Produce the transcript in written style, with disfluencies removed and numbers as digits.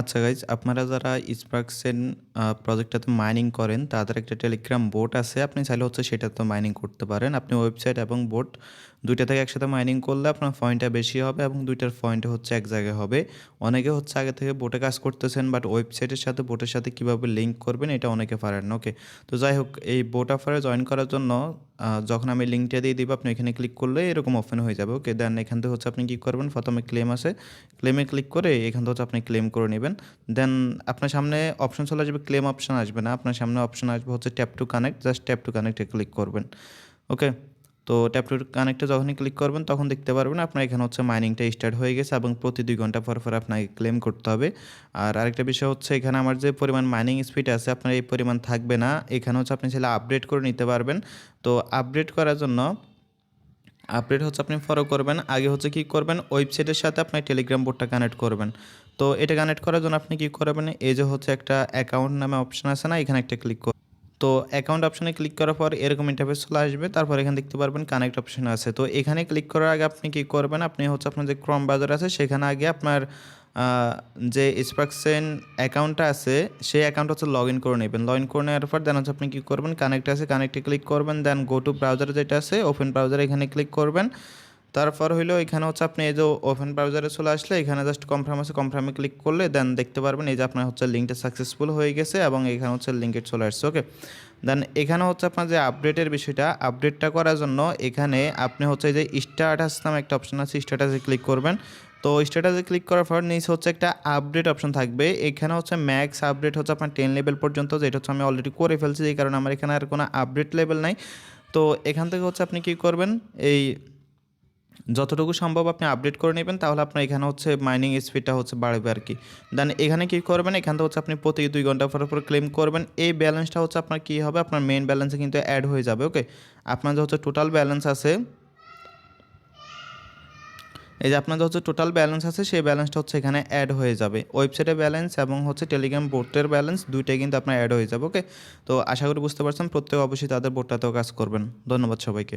আচ্ছা গাইজ, আপনারা যারা স্পার্কসেন প্রজেক্টটাতে মাইনিং করেন তাদের একটা টেলিগ্রাম বোট আছে। আপনি চাইলে হচ্ছে সেটাতে মাইনিং করতে পারেন। আপনি ওয়েবসাইট এবং বোট ২ টা থেকে একসাথে মাইনিং করলে আপনার পয়েন্টটা বেশি হবে এবং ২ টার পয়েন্ট হচ্ছে এক জায়গায় হবে। অনেকে হচ্ছে আগে থেকে বোটে কাজ করতেছেন, বাট ওয়েবসাইটের সাথে বোটের সাথে কীভাবে লিঙ্ক করবেন এটা অনেকে পারেন না। ওকে, তো যাই হোক, এই বোট অফারে জয়েন করার জন্য যখন আমি লিঙ্কটা দিয়ে দিব, আপনি এখানে ক্লিক করলে এরকম ওপেন হয়ে যাবে। ওকে, দেন এখান থেকে হচ্ছে আপনি কী করবেন, প্রথমে ক্লেম আছে, ক্লেমে ক্লিক করে এখান থেকে হচ্ছে আপনি ক্লেম করে নেবেন। দেন আপনার সামনে অপশন চলে আসবে, ক্লেম অপশন আসবে না, আপনার সামনে অপশন আসবে হচ্ছে tap to connect. Just tap to কানেক্টে ক্লিক করবেন। ওকে, তো ট্যাপ টু কানেক্টে যখনই ক্লিক করবেন তখন দেখতে পারবেন আপনার এখানে হচ্ছে মাইনিংটা স্টার্ট হয়ে গেছে এবং প্রতি ২ ঘন্টা পর পর আপনাকে ক্লেম করতে হবে। আর আরেকটা বিষয় হচ্ছে, এখানে আমার যে পরিমাণ মাইনিং স্পিড আছে আপনার এই পরিমাণ থাকবে না। এখানে হচ্ছে আপনি চাইলে আপডেট করে নিতে পারবেন। তো আপডেট করার জন্য আপডেট হচ্ছে আপনি ফলো করবেন। আগে হচ্ছে কী করবেন, ওয়েবসাইটের সাথে আপনার টেলিগ্রাম বোটটা কানেক্ট করবেন। তো এটা কানেক্ট করার জন্য আপনি কী করবেন, এই যে হচ্ছে একটা অ্যাকাউন্ট নামে অপশন আছে না, এখানে একটা ক্লিক করুন। তো অ্যাকাউন্ট অপশনে ক্লিক করার পর এরকম ইন্টারফেস চলে আসবে। তারপর এখানে দেখতে পারবেন কানেক্ট অপশন আছে। তো এখানে ক্লিক করার আগে আপনি কী করবেন, আপনি হচ্ছে আপনার যে ক্রোম ব্রাউজার আছে সেখানে আগে আপনার যে স্পার্কসেন অ্যাকাউন্টটা আছে সেই অ্যাকাউন্ট হচ্ছে লগ ইন করে নেবেন। লগ ইন করে নেওয়ার পর দেন হচ্ছে আপনি কী করবেন, কানেক্ট আছে, কানেক্টে ক্লিক করবেন। দেন গো টু ব্রাউজার যেটা আছে, ওপেন ব্রাউজার, এখানে ক্লিক করবেন। তারপর হইলো এখানে হচ্ছে আপনি এই যে ওপেন ব্রাউজারে চলে আসলে এখানে জাস্ট কনফার্ম আছে, কনফার্মে ক্লিক করলে দেন দেখতে পারবেন এই যে আপনার হচ্ছে লিঙ্কটা সাকসেসফুল হয়ে গেছে এবং এখানে হচ্ছে লিঙ্কে চলে আসছে। ওকে, দেন এখানে হচ্ছে আপনার যে আপডেটের বিষয়টা, আপডেটটা করার জন্য এখানে আপনি হচ্ছে যে স্ট্যাটাস নামে একটা অপশন আছে, স্ট্যাটাসে ক্লিক করবেন। তো স্ট্যাটাসে ক্লিক করার পর নিচে হচ্ছে একটা আপডেট অপশন থাকবে। এখানে হচ্ছে ম্যাক্স আপডেট হচ্ছে আপনার 10 লেভেল পর্যন্ত, যেটা হচ্ছে আমি অলরেডি করে ফেলছি, এই কারণে আমার এখানে আর কোনো আপডেট লেভেল নাই। তো এখান থেকে হচ্ছে আপনি কী করবেন, এই যতটুকু সম্ভব আপনি আপডেট করে নেবেন, তাহলে আপনার এখানে হচ্ছে মাইনিং স্পিডটা হচ্ছে বাড়বে আর কি। দেন এখানে কী করবেন, এখান থেকে হচ্ছে আপনি প্রতি 2 ঘন্টা পর ক্লেম করবেন। এই ব্যালেন্সটা হচ্ছে আপনার কী হবে, আপনার মেইন ব্যালেন্সে কিন্তু অ্যাড হয়ে যাবে। ওকে, আপনার যে হচ্ছে টোটাল ব্যালেন্স আছে, এই যে আপনার হচ্ছে টোটাল ব্যালেন্স আছে সেই ব্যালেন্সটা হচ্ছে এখানে অ্যাড হয়ে যাবে। ওয়েবসাইটের ব্যালেন্স এবং হচ্ছে টেলিগ্রাম বোটের ব্যালেন্স দুইটাই কিন্তু আপনার অ্যাড হয়ে যাবে। ওকে, তো আশা করি বুঝতে পারছেন। প্রত্যেকে অবশ্যই তাদের বোটটাতেও কাজ করবেন। ধন্যবাদ সবাইকে।